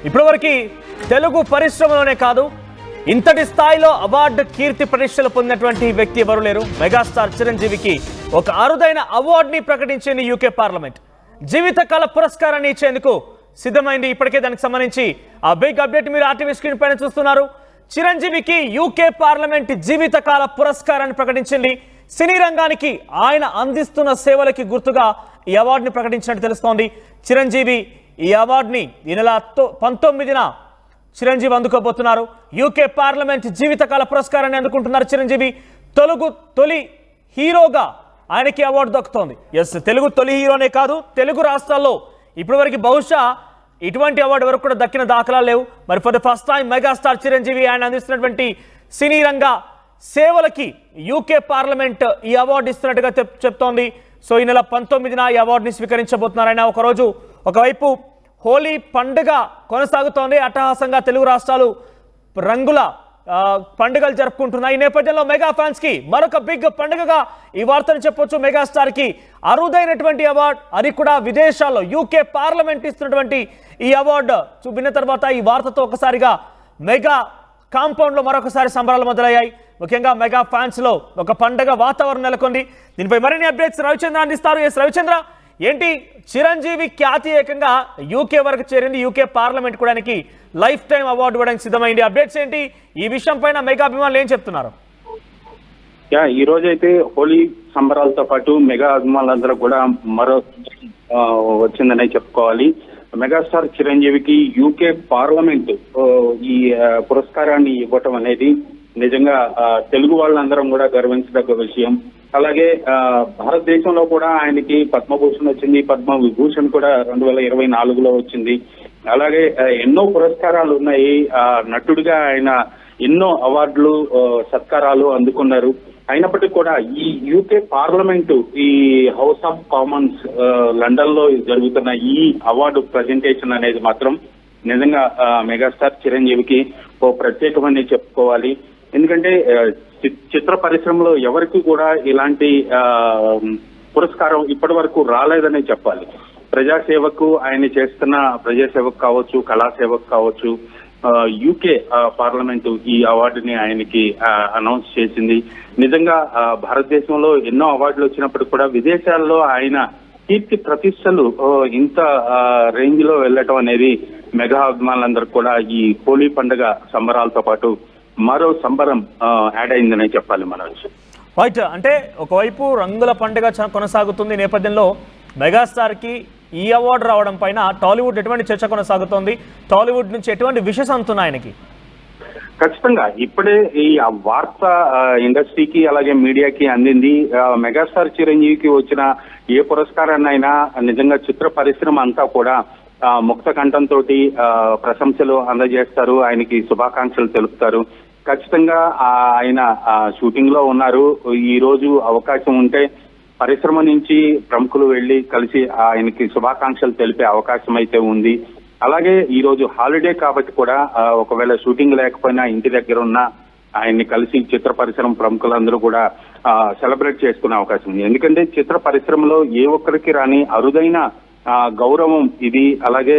ఇప్పటివరకు తెలుగు పరిశ్రమలోనే కాదు ఇంతటి స్థాయిలో అవార్డు కీర్తి ప్రతిష్టలు పొందినటువంటి వ్యక్తి ఎవరు లేరు. మెగాస్టార్ చిరంజీవికి ఒక అరుదైన అవార్డుని ప్రకటించింది యూకే పార్లమెంట్. జీవితకాల పురస్కారాన్ని ఇచ్చేందుకు సిద్ధమైంది. ఇప్పటికే దానికి సంబంధించి ఆ బిగ్ అప్డేట్ మీరు ఆర్టీవీ స్క్రీన్ పైన చూస్తున్నారు. చిరంజీవికి యూకే పార్లమెంట్ జీవితకాల పురస్కారాన్ని ప్రకటించింది. సినీ రంగానికి ఆయన అందిస్తున్న సేవలకి గుర్తుగా ఈ అవార్డుని ప్రకటించినట్టు తెలుస్తోంది. చిరంజీవి ఈ అవార్డుని ఈ నెల 19న చిరంజీవి అందుకోబోతున్నారు. యూకే పార్లమెంట్ జీవితకాల పురస్కారాన్ని అందుకుంటున్నారు చిరంజీవి. తొలి హీరోగా ఆయనకి అవార్డు దక్కుతోంది. ఎస్, తెలుగు తొలి హీరోనే కాదు, తెలుగు రాష్ట్రాల్లో ఇప్పటివరకు బహుశా ఇటువంటి అవార్డు వరకు కూడా దక్కిన దాఖలాలు లేవు. మరి for the first time megastar Chiranjeevi ఆయన అందిస్తున్నటువంటి సినీ రంగ సేవలకి యూకే పార్లమెంట్ ఈ అవార్డు ఇస్తున్నట్టుగా చెప్తోంది. సో ఈ నెల 19న ఈ అవార్డుని స్వీకరించబోతున్నారు ఆయన. ఒకవైపు హోలీ పండుగ కొనసాగుతోంది. అట్టహాసంగా తెలుగు రాష్ట్రాలు రంగుల పండుగలు జరుపుకుంటున్నాయి. ఈ నేపథ్యంలో మెగా ఫ్యాన్స్ కి మరొక బిగ్ పండుగగా ఈ వార్తను చెప్పొచ్చు. మెగాస్టార్ కి అరుదైనటువంటి అవార్డు, అది కూడా విదేశాల్లో యూకే పార్లమెంట్ ఇస్తున్నటువంటి ఈ అవార్డు విన్న తర్వాత ఈ వార్తతో ఒకసారిగా మెగా కాంపౌండ్ లో మరొకసారి సంబరాలు మొదలయ్యాయి. ముఖ్యంగా మెగా ఫ్యాన్స్ లో ఒక పండుగ వాతావరణం నెలకొంది. దీనిపై మరిన్ని అప్డేట్స్ రవిచంద్ర అందిస్తారు. ఎస్ రవిచంద్ర, ఏంటి చిరంజీవి ఖ్యాతి ఏకంగా యూకే వరకు చేరింది. యూకే పార్లమెంట్ కూడా లైఫ్ టైం అవార్డు ఇవ్వడానికి సిద్ధమైంది. అప్డేట్స్ ఏంటి? ఈ విషయం పైన మెగా అభిమానులు ఏం చెప్తున్నారు? ఈ రోజు అయితే హోలీ సంబరాలతో పాటు మెగా అభిమానులందరూ కూడా మరో వచ్చిందనే చెప్పుకోవాలి. మెగాస్టార్ చిరంజీవికి యూకే పార్లమెంట్ ఈ పురస్కారాన్ని ఇవ్వటం అనేది నిజంగా తెలుగు వాళ్ళందరం కూడా గర్వించదగ్గ విషయం. అలాగే భారతదేశంలో కూడా ఆయనకి పద్మభూషణ్ వచ్చింది, పద్మ విభూషణ్ కూడా 2024లో వచ్చింది. అలాగే ఎన్నో పురస్కారాలు ఉన్నాయి. నటుడిగా ఆయన ఎన్నో అవార్డులు సత్కారాలు అందుకున్నారు. అయినప్పటికీ కూడా ఈ యూకే పార్లమెంటు ఈ హౌస్ ఆఫ్ కామన్స్ లండన్ లో జరుగుతున్న ఈ అవార్డు ప్రజెంటేషన్ అనేది మాత్రం నిజంగా మెగాస్టార్ చిరంజీవికి ఓ ప్రత్యేకమని చెప్పుకోవాలి. ఎందుకంటే చిత్ర పరిశ్రమలో ఎవరికి కూడా ఇలాంటి పురస్కారం ఇప్పటి వరకు రాలేదనే చెప్పాలి. ప్రజాసేవకు ఆయన చేస్తున్న ప్రజాసేవకు కావచ్చు, కళాసేవకు కావచ్చు, యూకే పార్లమెంటు ఈ అవార్డుని ఆయనకి అనౌన్స్ చేసింది. నిజంగా భారతదేశంలో ఎన్నో అవార్డులు వచ్చినప్పుడు కూడా విదేశాల్లో ఆయన కీర్తి ప్రతిష్టలు ఇంత రేంజ్ లో వెళ్ళటం అనేది మెగా అభిమానులందరూ కూడా ఈ హోలీ పండుగ సంబరాలతో పాటు మరో సంబరం యాడ్ అయిందనే చెప్పాలి మన విషయం. రైట్, అంటే ఒకవైపు రంగుల పండుగ కొనసాగుతుంది నేపథ్యంలో మెగాస్టార్ కి ఈ అవార్డు రావడం పైన టాలీవుడ్ ఎటువంటి చర్చ కొనసాగుతోంది? టాలీవుడ్ నుంచి ఎటువంటి విషెస్ అందుతున్నాయి ఆయనకి? ఖచ్చితంగా ఇప్పుడే ఈ వార్త ఇండస్ట్రీకి అలాగే మీడియాకి అందింది. మెగాస్టార్ చిరంజీవికి వచ్చిన ఏ పురస్కారాన్నైనా నిజంగా చిత్ర పరిశ్రమ అంతా కూడా ముక్త కంఠంతో ప్రశంసలు అందజేస్తారు, ఆయనకి శుభాకాంక్షలు తెలుపుతారు. ఖచ్చితంగా ఆయన షూటింగ్ లో ఉన్నారు. ఈ రోజు అవకాశం ఉంటే పరిశ్రమ నుంచి ప్రముఖులు వెళ్లి కలిసి ఆయనకి శుభాకాంక్షలు తెలిపే అవకాశం అయితే ఉంది. అలాగే ఈ రోజు హాలిడే కాబట్టి కూడా ఒకవేళ షూటింగ్ లేకపోయినా ఇంటి దగ్గర ఉన్న ఆయన్ని కలిసి చిత్ర పరిశ్రమ ప్రముఖులందరూ కూడా సెలబ్రేట్ చేసుకునే అవకాశం ఉంది. ఎందుకంటే చిత్ర పరిశ్రమలో ఏ ఒక్కరికి రాని అరుదైన గౌరవం ఇది. అలాగే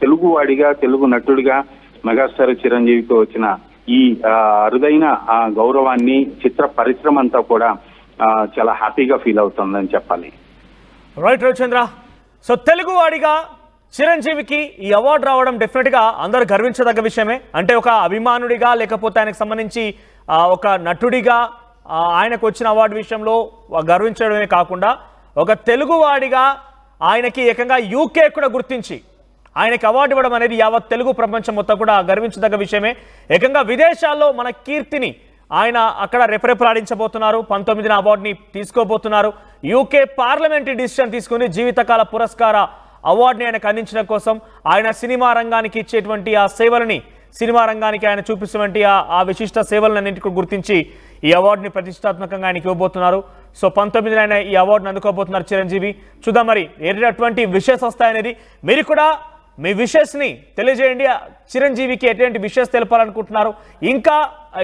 తెలుగు వాడిగా, తెలుగు నటుడిగా మెగాస్టార్ చిరంజీవికి వచ్చిన ఈ అరుదైన గౌరవాన్ని చిత్ర పరిశ్రమ అంతా కూడా చాలా హ్యాపీగా ఫీల్ అవుతుందని చెప్పాలి. రైట్ రవిచంద్ర, సో తెలుగు వాడిగా చిరంజీవికి ఈ అవార్డు రావడం డెఫినెట్ గా అందరూ గర్వించదగ్గ విషయమే. అంటే ఒక అభిమానుడిగా లేకపోతే ఆయనకు సంబంధించి ఒక నటుడిగా ఆయనకు వచ్చిన అవార్డు విషయంలో గర్వించడమే కాకుండా ఒక తెలుగు వాడిగా ఆయనకి ఏకంగా యూకే కూడా గుర్తించి ఆయనకి అవార్డు ఇవ్వడం అనేది యావత్ తెలుగు ప్రపంచం మొత్తం కూడా గర్వించదగ్గ విషయమే. ఏకంగా విదేశాల్లో మన కీర్తిని ఆయన అక్కడ రెపరెపలాడించబోతున్నారు. 19న అవార్డుని తీసుకోబోతున్నారు. యూకే పార్లమెంటరీ డిసిషన్ తీసుకుని జీవితకాల పురస్కార అవార్డుని ఆయనకు అందించడం కోసం ఆయన సినిమా రంగానికి ఇచ్చేటువంటి ఆ సేవలని, సినిమా రంగానికి ఆయన చూపిస్తున్నటువంటి ఆ విశిష్ట సేవలన్నింటికి గుర్తించి ఈ అవార్డుని ప్రతిష్టాత్మకంగా ఆయనకి ఇవ్వబోతున్నారు. సో 19న ఆయన ఈ అవార్డుని అందుకోబోతున్నారు చిరంజీవి. చూద్దాం మరి ఎటువంటి విషెస్ వస్తాయనేది. మీరు కూడా మీ విషెస్ని తెలియజేయండి. చిరంజీవికి ఎటువంటి విషెస్ తెలపాలనుకుంటున్నారు? ఇంకా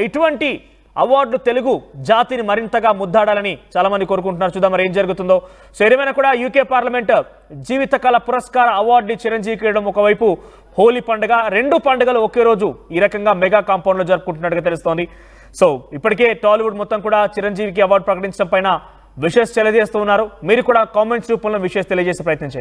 ఇటువంటి అవార్డు తెలుగు జాతిని మరింతగా ముద్దాడాలని చాలా మంది కోరుకుంటున్నారు. చూద్దాం మరి ఏం జరుగుతుందో. సో ఏమైనా కూడా యూకే పార్లమెంట్ జీవితకాల పురస్కార అవార్డుని చిరంజీవికి ఇవ్వడం ఒకవైపు హోలీ పండుగ, రెండు పండుగలు ఒకే రోజు ఈ రకంగా మెగా కాంపౌండ్లో జరుపుకుంటున్నట్టుగా తెలుస్తోంది. సో ఇప్పటికే టాలీవుడ్ మొత్తం కూడా చిరంజీవికి అవార్డు ప్రకటించడం పైన విషెస్ తెలియజేస్తూ ఉన్నారు. మీరు కూడా కామెంట్స్ రూపంలో విషెస్ తెలియజేసే ప్రయత్నం చేయండి.